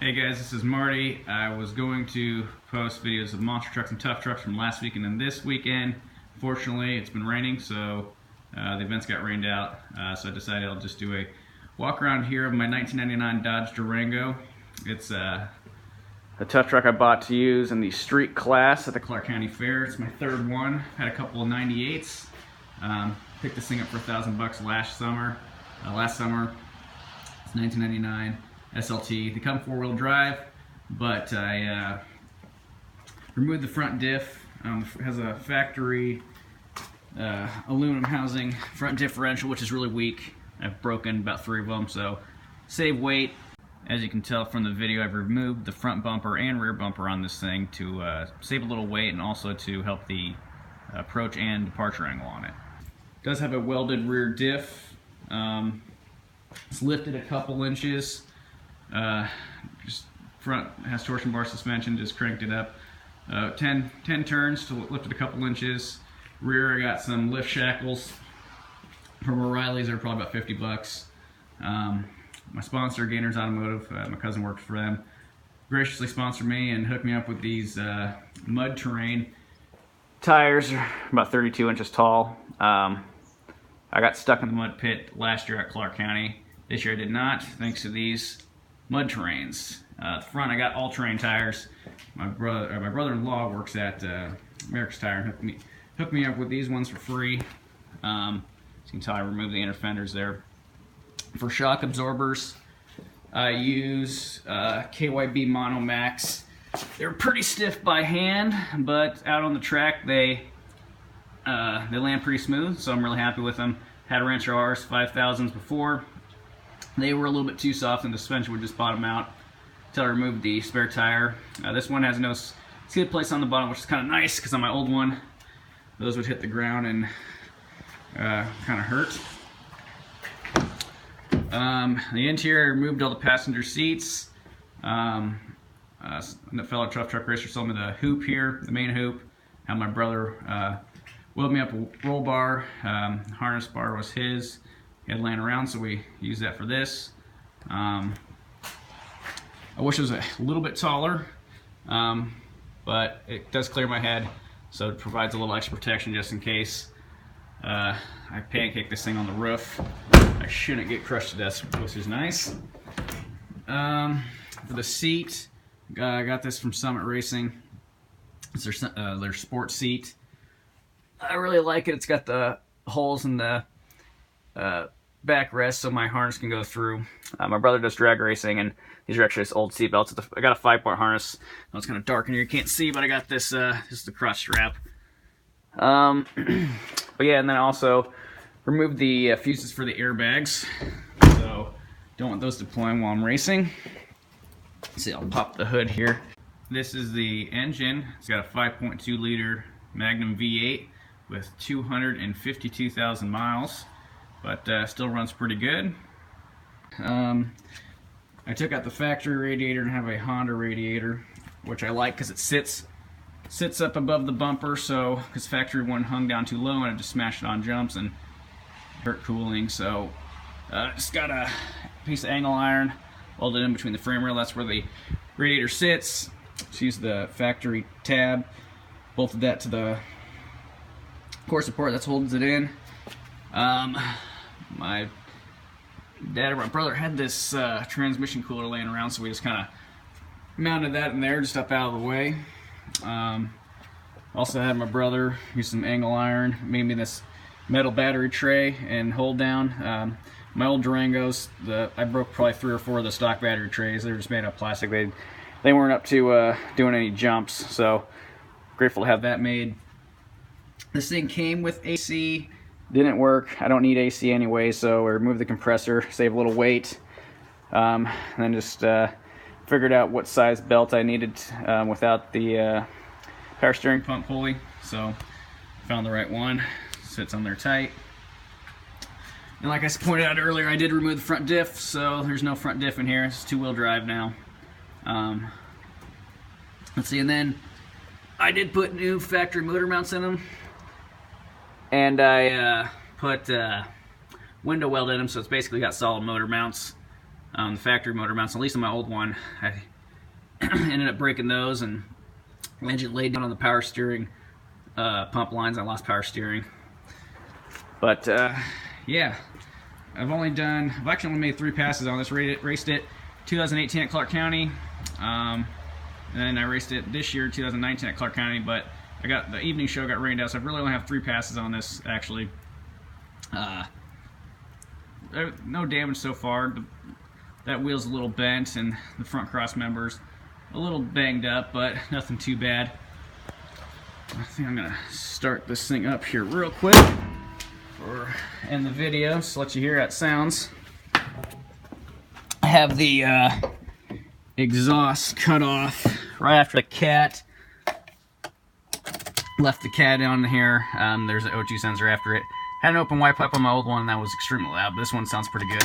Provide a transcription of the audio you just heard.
Hey guys, this is Marty. I was going to post videos of monster trucks and tough trucks from last weekend and this weekend. Fortunately, it's been raining, so the events got rained out. So I decided I'll just do a walk around here of my 1999 Dodge Durango. It's a tough truck I bought to use in the street class at the Clark County Fair. It's my third one. Had a couple of 98s. Picked this thing up for $1,000 last summer. It's 1999 SLT. They come four-wheel drive, but I removed the front diff. It has a factory aluminum housing front differential, which is really weak. I've broken about 3 of them, so save weight. As you can tell from the video, I've removed the front bumper and rear bumper on this thing to save a little weight and also to help the approach and departure angle on it. It does have a welded rear diff. It's lifted a couple inches. Just front has torsion bar suspension, just cranked it up 10 turns to lift it a couple inches. Rear, I got some lift shackles from O'Reilly's. They're probably about $50. My sponsor, Gainers Automotive, my cousin works for them, graciously sponsored me and hooked me up with these mud terrain tires. Are about 32 inches tall. I got stuck in the mud pit last year at Clark County. This year I did not, thanks to these mud terrains. The front, I got all-terrain tires. My brother-in-law works at America's Tire and hooked me up with these ones for free. As you can tell, I removed the inner fenders there. For shock absorbers, I use KYB Mono Max. They're pretty stiff by hand, but out on the track they land pretty smooth, so I'm really happy with them. Had Rancher RS 5000s before. They were a little bit too soft and the suspension would just bottom out until I removed the spare tire. This one has no skid plates on the bottom, which is kind of nice because on my old one, those would hit the ground and kind of hurt. The interior, I removed all the passenger seats. A fellow tough truck racer sold me the hoop here, the main hoop. Had my brother weld me up a roll bar. Harness bar was his. He had laying around, so we used that for this. I wish it was a little bit taller, but it does clear my head, so it provides a little extra protection just in case I pancake this thing on the roof. I shouldn't get crushed to death, which is nice. For the seat, I got this from Summit Racing. It's their sports seat. I really like it. It's got the holes in the backrest so my harness can go through. My brother does drag racing, and these are actually just old seat belts. I got a 5-part harness. I know it's kind of dark in here, you can't see, but I got this. This is the crotch strap. But yeah, and then I also removed the fuses for the airbags, so don't want those deploying while I'm racing. Let's see, I'll pop the hood here. This is the engine. It's got a 5.2 liter Magnum V8 with 252,000 miles, but still runs pretty good. I took out the factory radiator and have a Honda radiator, which I like because it sits up above the bumper, so because factory one hung down too low and I just smashed it on jumps and hurt cooling. So just got a piece of angle iron welded in between the frame rail. That's where the radiator sits. Just use the factory tab, bolted that to the core support that holds it in. My dad or my brother had this transmission cooler laying around, so we just kind of mounted that in there, just up out of the way. Also had my brother use some angle iron, made me this metal battery tray and hold down. My old Durangos, I broke probably 3 or 4 of the stock battery trays. They were just made out of plastic. They weren't up to doing any jumps, so grateful to have that made. This thing came with AC, didn't work. I don't need AC anyway, so I removed the compressor, save a little weight, and then just figured out what size belt I needed without the power steering pump pulley. So found the right one, sits on there tight. And like I pointed out earlier, I did remove the front diff, so there's no front diff in here. It's 2-wheel drive now. Let's see, and then I did put new factory motor mounts in them, and I put window weld in them, so it's basically got solid motor mounts. the factory motor mounts. At least on my old one, I ended up breaking those, and the engine laid down on the power steering pump lines. I lost power steering. But yeah, I've actually only made 3 passes on this. Raced it 2018 at Clark County, and then I raced it this year, 2019 at Clark County, but I got the evening show got rained out, so I really only have 3 passes on this, actually. No damage so far. That wheel's a little bent, and the front cross member's a little banged up, but nothing too bad. I think I'm gonna start this thing up here real quick or end the video, so let you hear how it sounds. I have the exhaust cut off right after the cat left the cat on here. There's an O2 sensor after it. Had an open white pipe on my old one, that was extremely loud, but this one sounds pretty good.